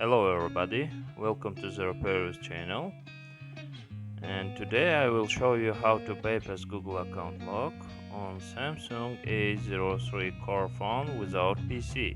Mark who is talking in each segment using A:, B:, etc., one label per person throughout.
A: Hello everybody, welcome to the Repairers channel, and today I will show you how to bypass Google account lock on Samsung A03 core phone without PC.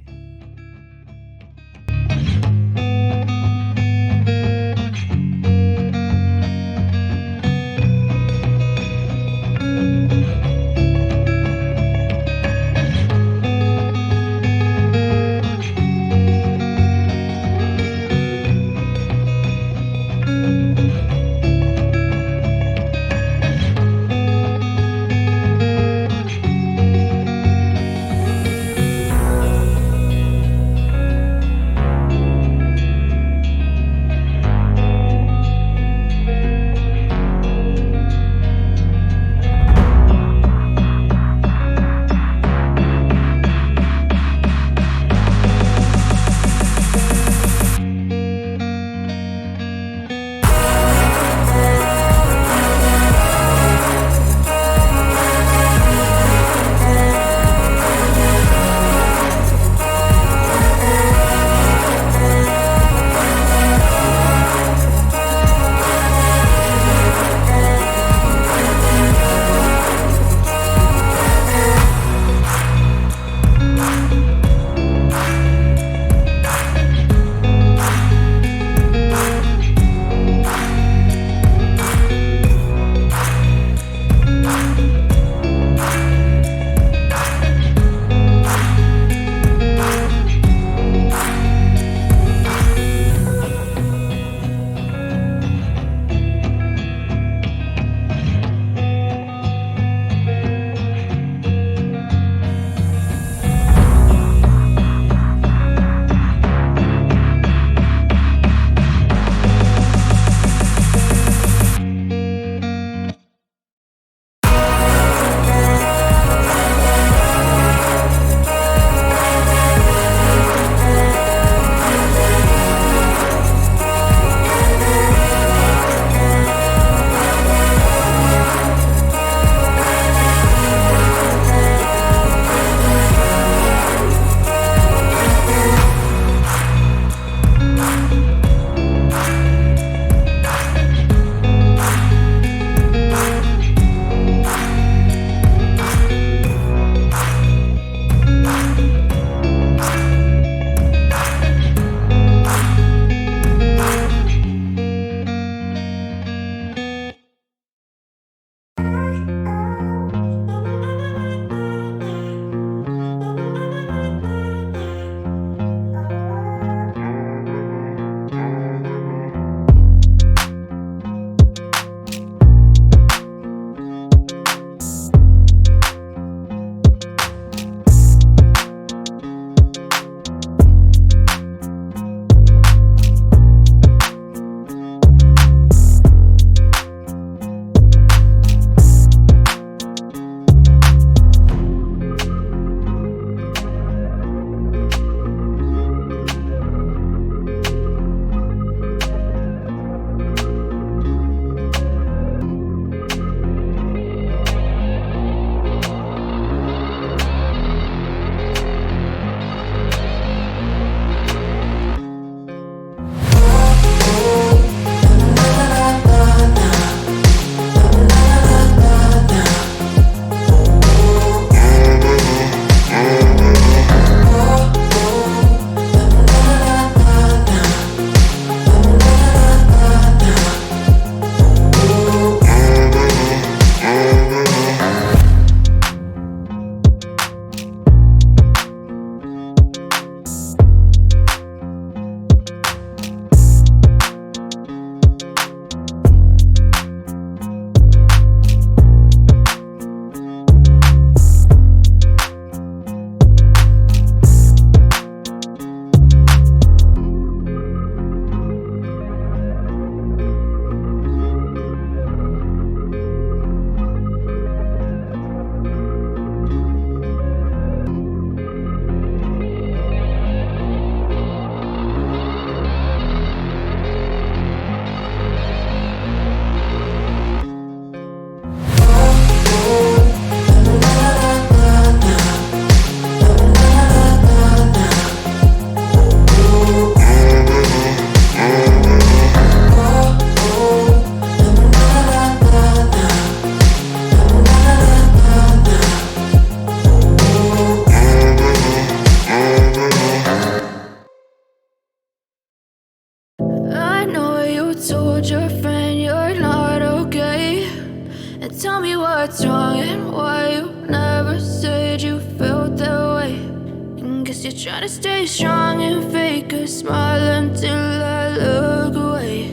B: Guess you're trying to stay strong and fake a smile until I look away.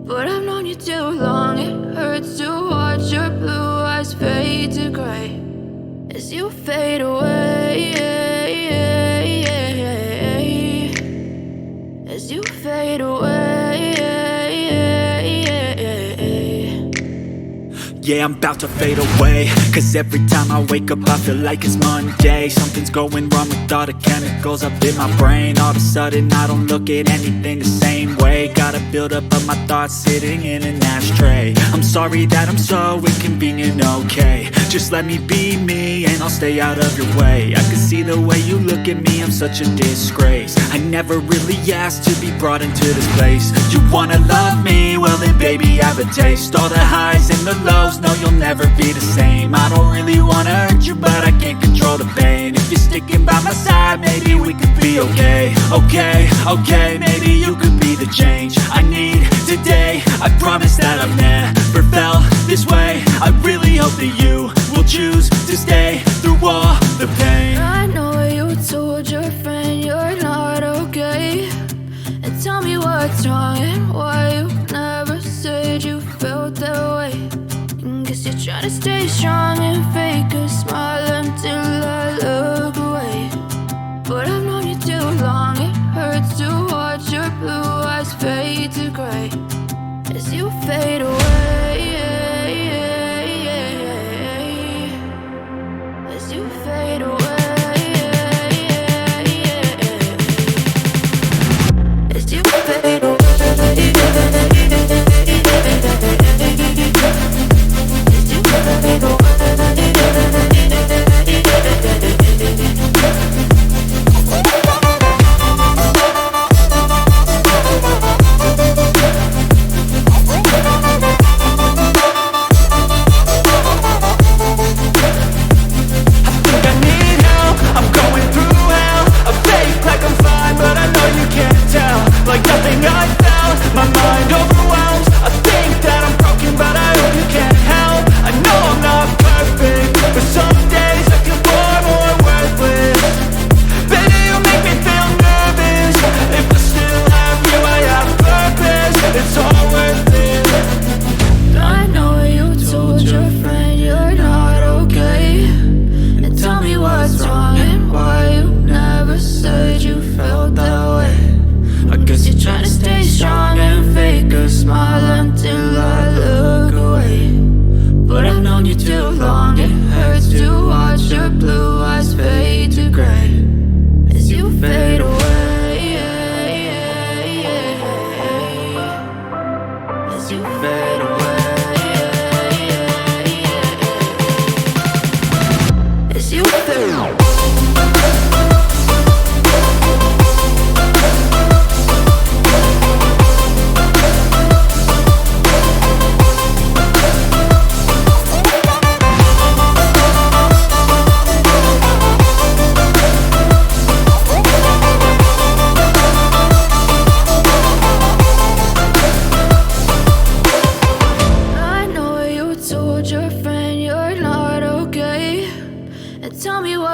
B: But I've known you too long, it hurts to watch your blue eyes fade to gray as you fade away, as you fade away.
C: Yeah, I'm about to fade away, cause every time I wake up I feel like it's Monday. Something's going wrong with all the chemicals up in my brain. All of a sudden I don't look at anything the same way. Got a buildup of my thoughts sitting in an ashtray. I'm sorry that I'm so inconvenient, okay. Just let me be me and I'll stay out of your way. I can see the way you look at me, I'm such a disgrace. I never really asked to be brought into this place. You wanna love me? Well then baby I have a taste. All the highs and the lows, no you'll never be the same. I don't really wanna hurt you but I can't control the pain. If you're sticking by my side maybe we could be okay. Okay, maybe you could be the change I need today. I promise that I've never felt this way. I really hope that you will choose to stay through all the pain.
B: I know you told your friend you're not okay, and tell me what's wrong and why you never said you felt that way. Guess you're trying to stay strong and fake a smile until I look away. But I've known you too long, it hurts to watch your blue eyes fade to gray as you fade away, as you fade away, as you fade away.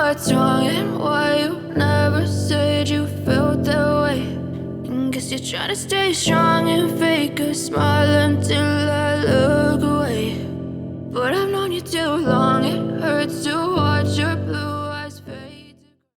B: What's wrong and why you never said you felt that way? Guess you're trying to stay strong and fake a smile until I look away. But I've known you too long, it hurts to